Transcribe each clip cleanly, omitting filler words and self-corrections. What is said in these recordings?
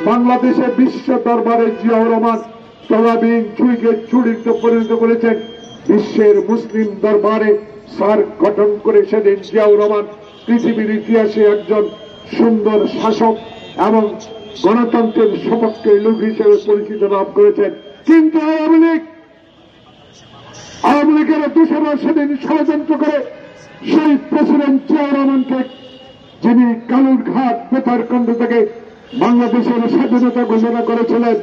বাংলাদেশে বিশ্ব দরবারে জিয়াউর রহমান তলাবিহীন ছুরিকে ছুরিতে পরিণত করেছেন। বিশ্বের মুসলিম দরবারে সার্ক গঠন করে সেদিন জিয়াউর রহমান পৃথিবীর ইতিহাসে একজন সুন্দর শাসক এবং গণতন্ত্রের সপক্ষে লোক হিসেবে পরিচিত লাভ করেছেন। কিন্তু আওয়ামী লীগের দোষরা সেদিন ষড়যন্ত্র করে সেই প্রেসিডেন্ট জিয়াউর রহমানকে, যিনি কালুরঘাট বেতারকাণ্ড থেকে বাংলাদেশের স্বাধীনতা ঘোষণা করেছিলেন,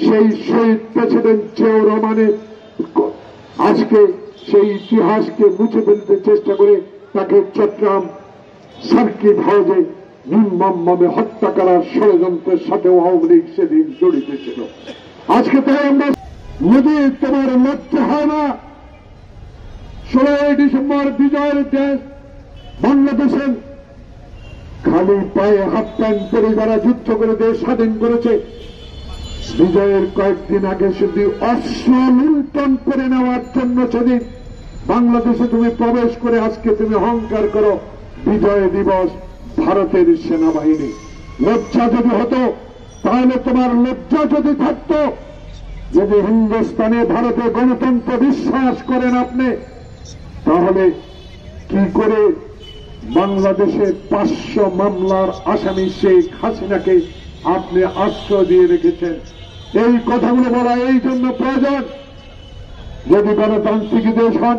সেই শহীদ প্রেসিডেন্ট জিয়াউর রহমানের আজকে সেই ইতিহাসকে মুছে ফেলতে চেষ্টা করে তাকে চট্টগ্রাম সার্কিট হাউসে নির্মমভাবে হত্যা করার ষড়যন্ত্রের সাথেও আওয়ামী লীগ সেদিন জড়িত ছিল। আজকে তাই আমরা মোদী, তোমার লজ্জা হয় না? 16ই ডিসেম্বর বিজয়ের দেশ বাংলাদেশের খালি পায়ে হাফ প্যান্ট পরে যারা যুদ্ধ করে দেশ স্বাধীন করেছে, বিজয়ের কয়েকদিন আগে শুধু অস্ত্র লুণ্ঠন করে নেওয়ার জন্য সেদিন বাংলাদেশে তুমি প্রবেশ করে আজকে তুমি অহংকার করো বিজয় দিবস ভারতের সেনাবাহিনী। লজ্জা যদি হতো, তাহলে তোমার লজ্জা যদি থাকত, যদি হিন্দুস্তানে ভারতে গণতন্ত্র বিশ্বাস করেন আপনি, তাহলে কি করে বাংলাদেশে 500 মামলার আসামি শেখ হাসিনাকে আপনি আশ্রয় দিয়ে রেখেছেন? এই কথাগুলো বলা এই জন্য প্রয়োজন, যদি গণতান্ত্রিক দেশ হন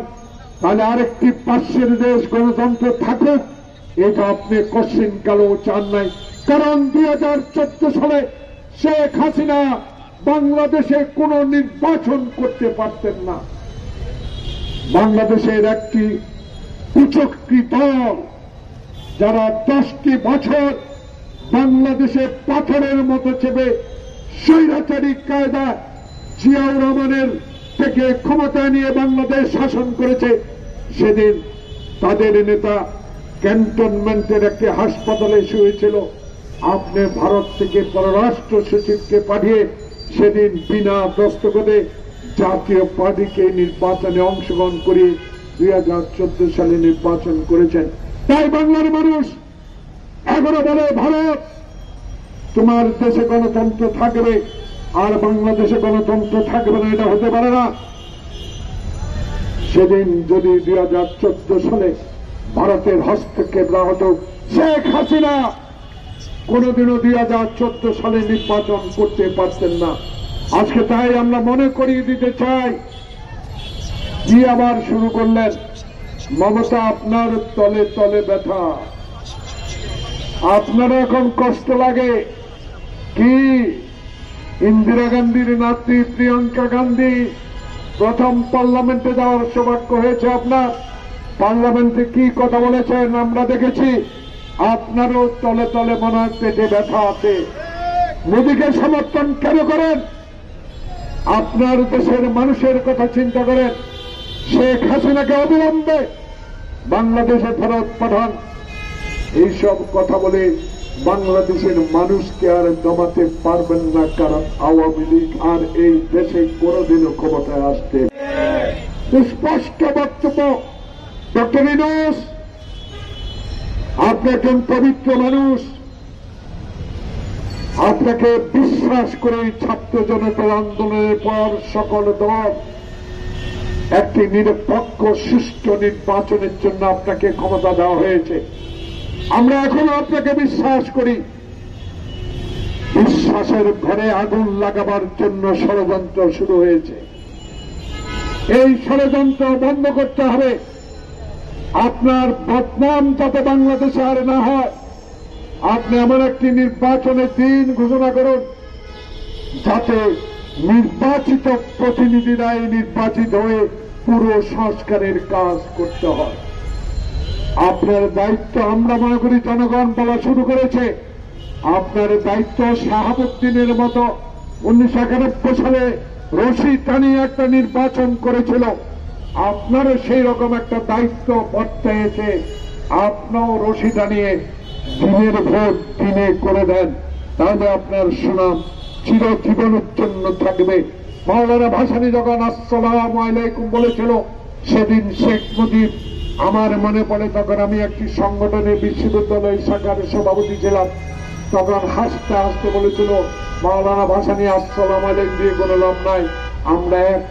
তাহলে আরেকটি পাশের দেশ গণতন্ত্র থাকুক, এটা আপনি কোশ্চিন কালেও চান নাই। কারণ 2014 সালে শেখ হাসিনা বাংলাদেশে কোন নির্বাচন করতে পারতেন না। বাংলাদেশের একটি কুচক্রী দল যারা 10টি বছর বাংলাদেশে পাথরের মতো চেপে স্বৈরাচারী কায়দা জিয়াউর রহমানের থেকে ক্ষমতা নিয়ে বাংলাদেশ শাসন করেছে, সেদিন তাদের নেতা ক্যান্টনমেন্টের একটি হাসপাতালে শুয়েছিল। আপনি ভারত থেকে পররাষ্ট্র সচিবকে পাঠিয়ে সেদিন বিনা দস্তখতে জাতীয় পার্টিকে নির্বাচনে অংশগ্রহণ করিয়ে 2014 সালে নির্বাচন করেছেন। তাই বাংলার মানুষ এখনো বলে, ভারত তোমার দেশে গণতন্ত্র থাকবে আর বাংলাদেশে গণতন্ত্র থাকবে না, এটা হতে পারে না। সেদিন যদি 2014 সালে ভারতের হস্তক্ষেপ না হতো, শেখ হাসিনা কোনদিনও 2014 সালে নির্বাচন করতে পারতেন না। আজকে তাই আমরা মনে করিয়ে দিতে চাই, কি আবার শুরু করলেন? মমতা, আপনার তলে তলে ব্যথা, আপনার এখন কষ্ট লাগে কি? ইন্দিরা গান্ধীর নাতনি প্রিয়াঙ্কা গান্ধী প্রথম পার্লামেন্টে যাওয়ার সৌভাগ্য হয়েছে আপনার। পার্লামেন্টে কি কথা বলেছেন আমরা দেখেছি। আপনারও তলে তলে মনে হয় পেটে ব্যথা আছে। মোদীকে সমর্থন কেন করেন? আপনার দেশের মানুষের কথা চিন্তা করেন। শেখ হাসিনাকে অবিলম্বে বাংলাদেশে ফেরত পাঠান। এইসব কথা বলে বাংলাদেশের মানুষকে আর দমাতে পারবেন না, কারণ আওয়ামী লীগ আর এই দেশে কোনদিনও ক্ষমতায় আসতে। স্পষ্ট বক্তব্য। ডক্টর ইউনূস, আপনি একজন পবিত্র মানুষ, আপনাকে বিশ্বাস করে ছাত্র জনতার আন্দোলনের পর সকল দল একটি নিরপেক্ষ সুষ্ঠু নির্বাচনের জন্য আপনাকে ক্ষমতা দেওয়া হয়েছে। আমরা এখনো আপনাকে বিশ্বাস করি। বিশ্বাসের ঘরে আগুন লাগাবার জন্য ষড়যন্ত্র শুরু হয়েছে। এই ষড়যন্ত্র বন্ধ করতে হবে। আপনার বদনাম যাতে বাংলাদেশে আর না হয়, আপনি এমন একটি নির্বাচনের দিন ঘোষণা করুন যাতে নির্বাচিত প্রতিনিধিরাই নির্বাচিত হয়ে পুরো সংস্কারের কাজ করতে হয়। আপনার দায়িত্ব, আমরা মনে করি জনগণ বলা শুরু করেছে, আপনার দায়িত্ব শাহাবুদ্দিনের মতো 1991 সালে রশি টানিয়ে একটা নির্বাচন করেছিল, আপনারও সেই রকম একটা দায়িত্ব বর্তাইছে। আপনিও রশি টানিয়ে দিনের ভোট দিনে করে দেন, তাহলে আপনার সুনাম চিরজীবনের জন্য থাকবে। মাওলানা ভাসানী যখন আসসালামু আলাইকুম বলেছিল, সেদিন শেখ মুজিব, আমার মনে পড়ে তখন আমি একটি সংগঠনের বিশ্ববিদ্যালয় শাখার সভাপতি ছিলাম, তখন হাসতে হাসতে বলেছিল, মাওলানা ভাসানী আসসালামু আলাইকুম দিয়ে কোনো লাভ নাই। আমরা এক